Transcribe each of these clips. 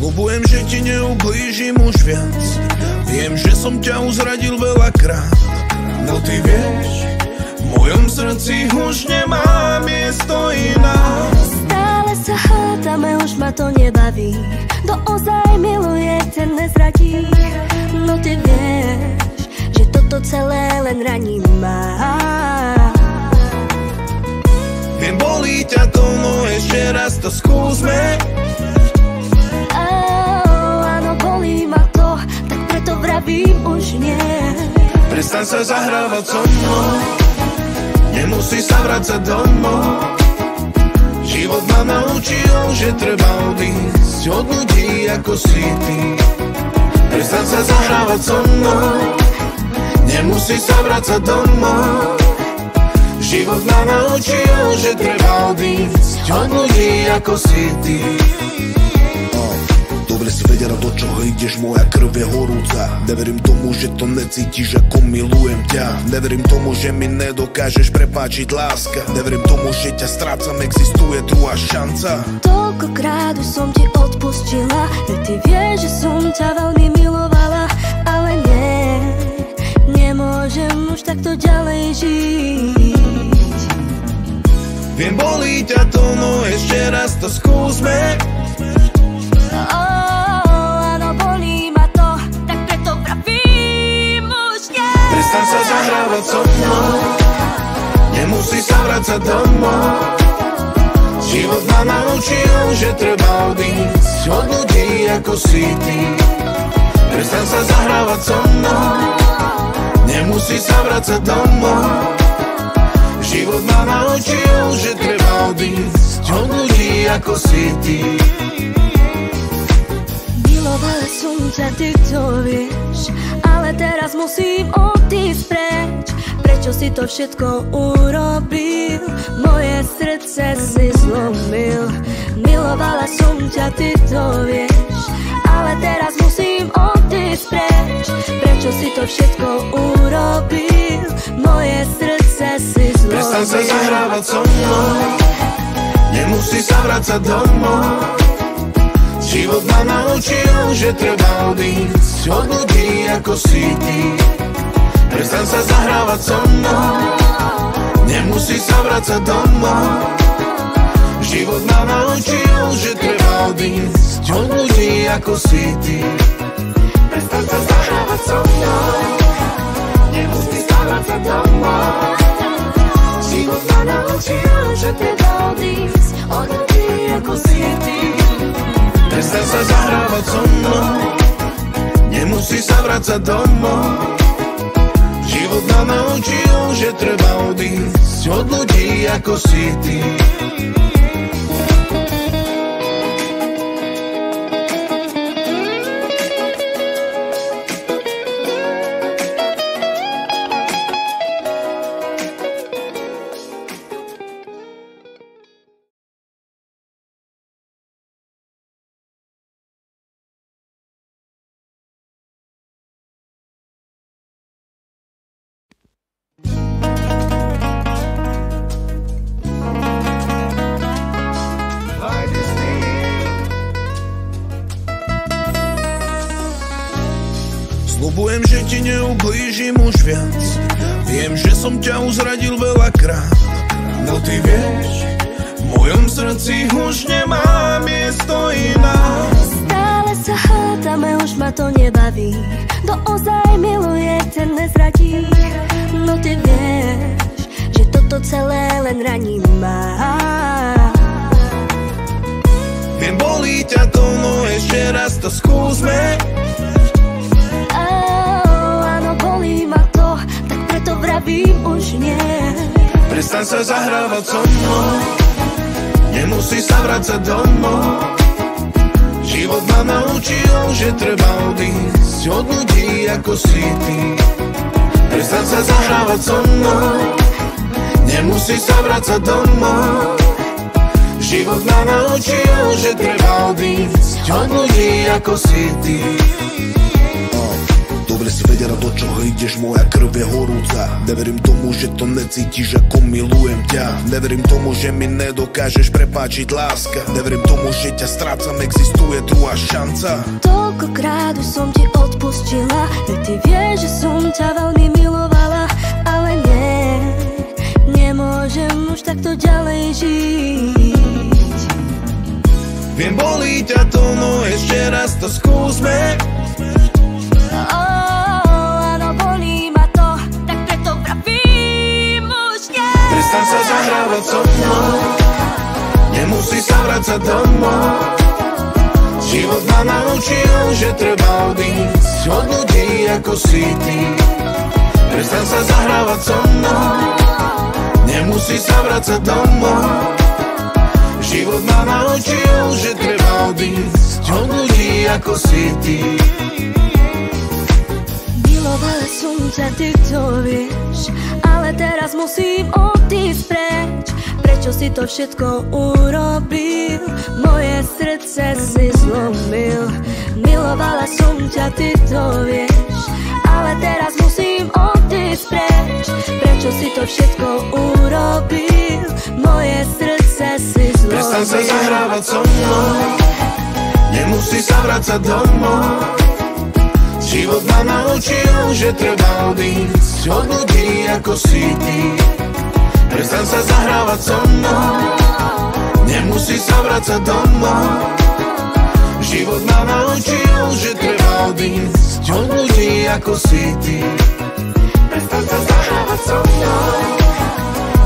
Sľubujem, že ti neublížim už viac. Viem, že som ťa uzradil veľakrát, no ty vieš, v mojom srdci už nemá miesto iná. Stále sa hádame, už ma to nebaví. Kto ozaj miluje, ten nezradí. No ty vieš, že toto celé len raní ma. Viem, bolí ťa to, no ešte raz to skúsme. Áno, bolí ma to, tak preto vravím už nie. Prestaň sa zahrávať so mnou, nemusí sa vracať domov. Život ma naučil, že treba odísť od ľudí ako si ty. Prestaň sa zahrávať so mnou, nemusí sa vracať domov. Život ma naučil, že treba odísť od ľudí ako si ty. Dobre si vedela, do čoho ideš, moja krv je horúca. Neverím tomu, že to necítiš, ako milujem ťa. Neverím tomu, že mi nedokážeš prepáčiť, láska. Neverím tomu, že ťa strácam, existuje druhá šanca. Toľkokrát už som ti odpustila, veď ty vieš, že som ťa veľmi milovala. Ale nie, nemôžem už takto ďalej žiť. Viem, bolí ťa to, no ešte raz to skúsme. Prestaň sa zahrávať so mnou, nemusí sa vracať domov. Život ma naučil, že treba odísť od ľudí ako si ty. Prestaň sa zahrávať so mnou, nemusí sa vracať domov. Život ma naučil, že treba odísť od ľudí ako si ty. Milovala som ťa, ty to vieš, ale teraz musím odísť preč. Prečo si to všetko urobil? Moje srdce si zlomil. Milovala som ťa, ty to vieš, ale teraz musím odísť preč. Prečo si to všetko urobil? Moje srdce si zlomil. Prestaň sa zahrávať so mnou, nemusí sa vracať domov. Život ma naučil, že treba odísť od ľudí ako si ty. Prestaň sa zahrávať so mnou, nemusí sa vracať domov. Život ma naučil, že treba odísť od ľudí ako si ty. Prestaň sa zahrávať so mnou, nemusí sa vracať domov. Život ma naučil, že treba odísť od ľudí ako si ty. Prestaň sa zahrávať so mnou, nemusí sa vracať domov. Život ma naučil, že treba odísť od ľudí ako si ty. Sľubujem, že ti neublížim už viac. Viem, že som ťa uzradil veľakrát, no ty vieš, v mojom srdci už nemá miesto iná. Stále sa hádame, už ma to nebaví. Kto ozaj miluje, ten nezradí. No ty vieš, že toto celé len raní ma. Viem, bolí ťa to, no ešte raz to skúsme. Vravím už nie. Prestaň sa zahrávať so mnou, nemusí sa vracať domov. Život ma naučil, že treba odísť od ľudí ako si ty. Prestaň sa zahrávať so mnou, nemusí sa vracať domov. Život ma naučil, že treba odísť od ľudí ako si ty. Dobre si vedela, do čoho ideš, moja krv je horúca. Neverím tomu, že to necítiš, ako milujem ťa. Neverím tomu, že mi nedokážeš prepáčiť, láska. Neverím tomu, že ťa strácam, existuje druhá šanca. Toľkokrát už som ti odpustila, veď ty vieš, že som ťa veľmi milovala. Ale nie, nemôžem už takto ďalej žiť. Viem, bolí ťa to, no ešte raz to skúsme. Áno, bolí ma to, tak preto pravím už nie. Prestaň sa zahrávať so mnou, nemusí sa vracať domov. Život ma naučil, že treba odísť od ľudí ako si ty. Prestaň sa zahrávať so mnou, nemusí sa vracať domov. Život ma naučil, že treba odísť od ľudí ako si ty. Milovala som ťa, ty to vieš, ale teraz musím odísť preč. Prečo si to všetko urobil? Moje srdce si zlomil. Milovala som ťa, ty to vieš, ale teraz musím odísť preč. Prečo si to všetko urobil? Moje srdce si zlomil. Prestaň sa zahrávať so mnou, nemusí sa vracať domov. Život ma naučil, že treba odísť od ľudí ako si ty. Prestaň sa zahrávať so mnou, nemusí sa vracať domov. Život ma naučil, že treba odísť od ľudí ako si ty. Prestaň sa zahrávať so mnou,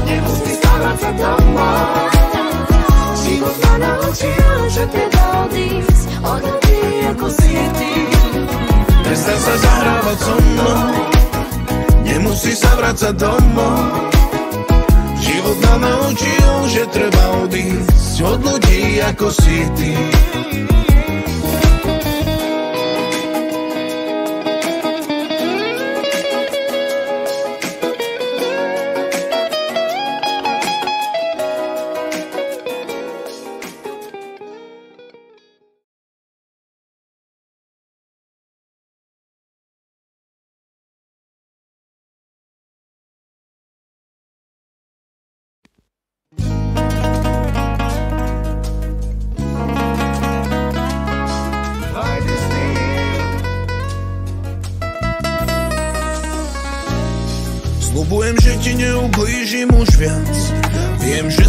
nemusí sa vracať domov. Život ma naučil, že treba odísť od ľudí ako si ty. Prestaň sa zahrávať so mnou, nemusí sa vracať domov. Život ma naučil, že treba odísť od ľudí ako si ty. Sľubujem, že ti neublížim už viac. Viem, že